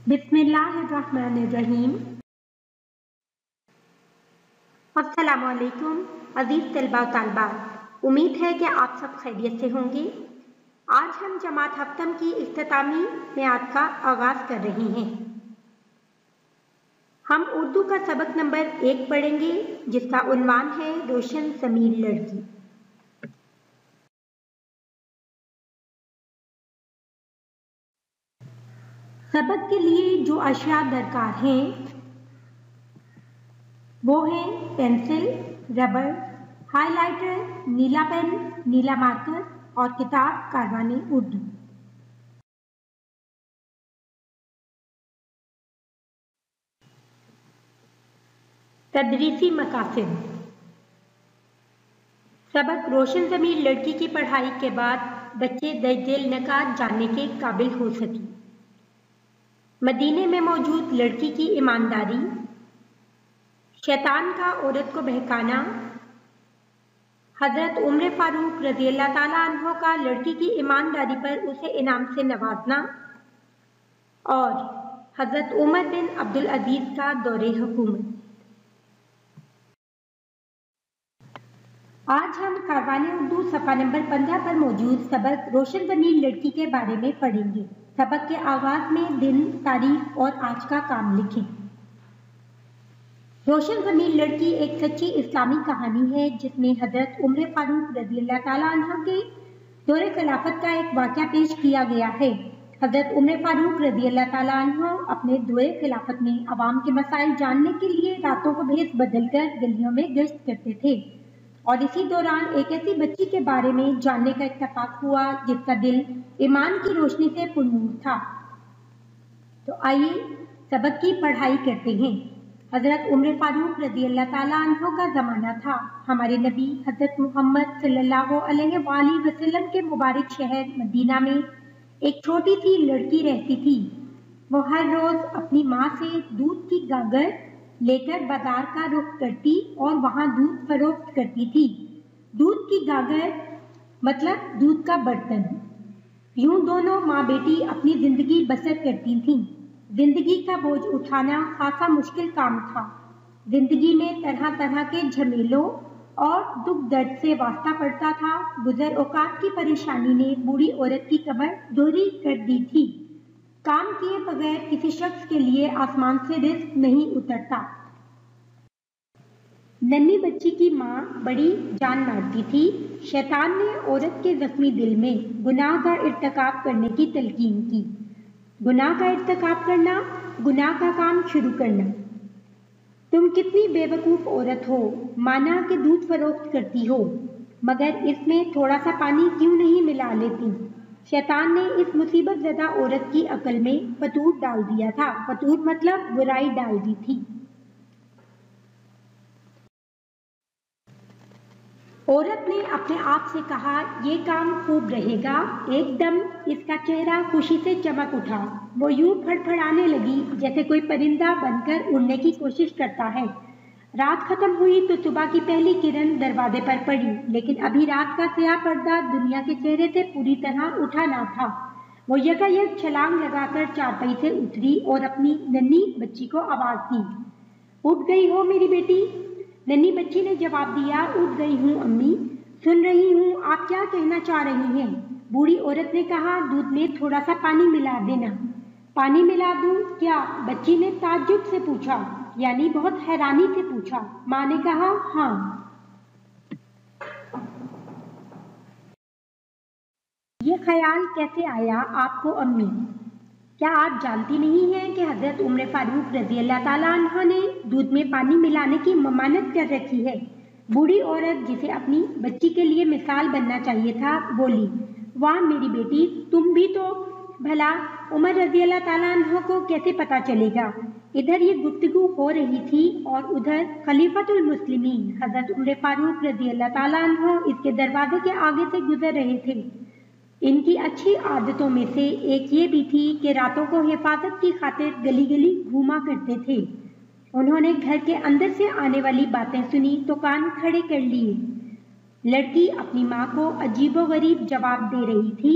بسم اللہ الرحمن الرحیم۔ السلام علیکم عزیز طلباء و طالبات، امید ہے کہ آپ سب خیریت سے ہوں گے۔ آج ہم جماعت ہفتم کی اختتامی میعاد کا آغاز کر رہے ہیں۔ ہم اردو کا سبق نمبر 1 پڑھیں گے جس کا عنوان ہے روشن ضمیر لڑکی۔ سبق کے لیے جو اشیاء درکار ہیں وہ ہیں پینسل، ربڑ، ہائی لائٹر، نیلا پین، نیلا مارکر اور کتاب کاروان اردو۔ تدریسی مقاصد۔ سبق روشن ضمیر لڑکی کی پڑھائی کے بعد بچے درج ذیل نکات جاننے کے قابل ہو سکیں۔ مدینے میں موجود لڑکی کی ایمانداری، شیطان کا عورت کو بہکانا، حضرت عمر فاروق رضی اللہ تعالیٰ عنہ کا لڑکی کی ایمانداری پر اسے انعام سے نوازنا اور حضرت عمر بن عبدالعزیز کا دور حکومت۔ آج ہم کاروان اردو صفحہ نمبر 15 پر موجود سبق روشن ضمیر لڑکی کے بارے میں پڑھیں گے۔ سبق کے آغاز میں دن، تاریخ اور آج کا کام لکھیں۔ روشن ضمیر لڑکی ایک سچی اسلامی کہانی ہے جس میں حضرت عمر فاروق رضی اللہ تعالیٰ عنہ کے دور خلافت کا ایک واقعہ پیش کیا گیا ہے۔ حضرت عمر فاروق رضی اللہ تعالیٰ عنہ اپنے دور خلافت میں عوام کے مسائل جاننے کے لیے راتوں کو بھیس بدل کر گلیوں میں گشت کرتے تھے، اور اسی دوران ایک ایسی بچی کے بارے میں جاننے کا اتفاق ہوا جس کا دل ایمان کی روشنی سے پرنور تھا۔ تو آئیے سبق کی پڑھائی کرتے ہیں۔ حضرت عمر فاروق رضی اللہ تعالیٰ عنہ کا زمانہ تھا۔ ہمارے نبی حضرت محمد صلی اللہ علیہ وآلہ وسلم کے مبارک شہر مدینہ میں ایک چھوٹی سی لڑکی رہتی تھی۔ وہ ہر روز اپنی ماں سے دودھ کی گاگر لے کر بازار کا رخ کرتی اور وہاں دودھ فروخت کرتی تھی۔ دودھ کی گاگر مطلب دودھ کا برتن۔ یوں دونوں ماں بیٹی اپنی زندگی بسر کرتی تھیں۔ زندگی کا بوجھ اٹھانا خاصا مشکل کام تھا۔ زندگی میں طرح طرح کے جھمیلوں اور دکھ درد سے واسطہ پڑتا تھا۔ گزر اوقات کی پریشانی نے بوڑھی عورت کی کمر دوہری کر دی تھی۔ کام کیے بغیر کسی شخص کے لیے آسمان سے رزق نہیں اترتا۔ ننھی بچی کی ماں بڑی جان مارتی تھی۔ شیطان نے عورت کے زخمی دل میں گناہ کا ارتکاب کرنے کی تلقین کی۔ گناہ کا ارتکاب کرنا، گناہ کا کام شروع کرنا۔ تم کتنی بے وقوف عورت ہو، مانا کہ دودھ فروخت کرتی ہو، مگر اس میں تھوڑا سا پانی کیوں نہیں ملا لیتی؟ شیطان نے اس مصیبت زدہ عورت کی عقل میں فطور ڈال دیا تھا۔ فطور مطلب برائی ڈال دی تھی۔ عورت نے اپنے آپ سے کہا یہ کام خوب رہے گا۔ ایک دم اس کا چہرہ خوشی سے چمک اٹھا۔ وہ یوں پھڑ پھڑانے لگی جیسے کوئی پرندہ بن کر اڑنے کی کوشش کرتا ہے۔ رات ختم ہوئی تو صبح کی پہلی کرن دروازے پر پڑی، لیکن ابھی رات کا سیاہ پردہ دنیا کے چہرے سے پوری طرح اٹھا نہ تھا۔ وہ یکایک چھلانگ لگا کر چارپائی سے اتری اور اپنی ننھی بچی کو آواز دی، اٹھ گئی ہو میری بیٹی؟ ننھی بچی نے جواب دیا، اٹھ گئی ہوں امی، سن رہی ہوں آپ کیا کہنا چاہ رہی ہیں۔ بوڑھی عورت نے کہا دودھ میں تھوڑا سا پانی ملا دینا۔ پانی ملا دوں کیا؟ بچی نے تعجب سے پوچھا، یعنی بہت حیرانی سے پوچھا۔ ماں نے کہا ہاں۔ یہ خیال کیسے آیا آپ کو امی؟ کیا آپ جانتی نہیں ہیں کہ حضرت عمر فاروق رضی اللہ تعالیٰ عنہ نے دودھ میں پانی ملانے کی ممانعت کر رکھی ہے؟ بوڑھی عورت جسے اپنی بچی کے لیے مثال بننا چاہیے تھا بولی، واہ میری بیٹی، تم بھی تو بھلا عمر رضی اللہ تعالیٰ عنہ کو کیسے پتا چلے گا؟ ادھر یہ گفتگو ہو رہی تھی اور ادھر خلیفۃ المسلمین حضرت عمر فاروق رضی اللہ تعالیٰ عنہ اس کے دروازے کے آگے سے گزر رہے تھے۔ ان کی اچھی عادتوں میں سے ایک یہ بھی تھی کہ راتوں کو حفاظت کی خاطر گلی گلی گھوما کرتے تھے۔ انہوں نے گھر کے اندر سے آنے والی باتیں سنی تو کان کھڑے کر لیے۔ لڑکی اپنی ماں کو عجیب و غریب جواب دے رہی تھی۔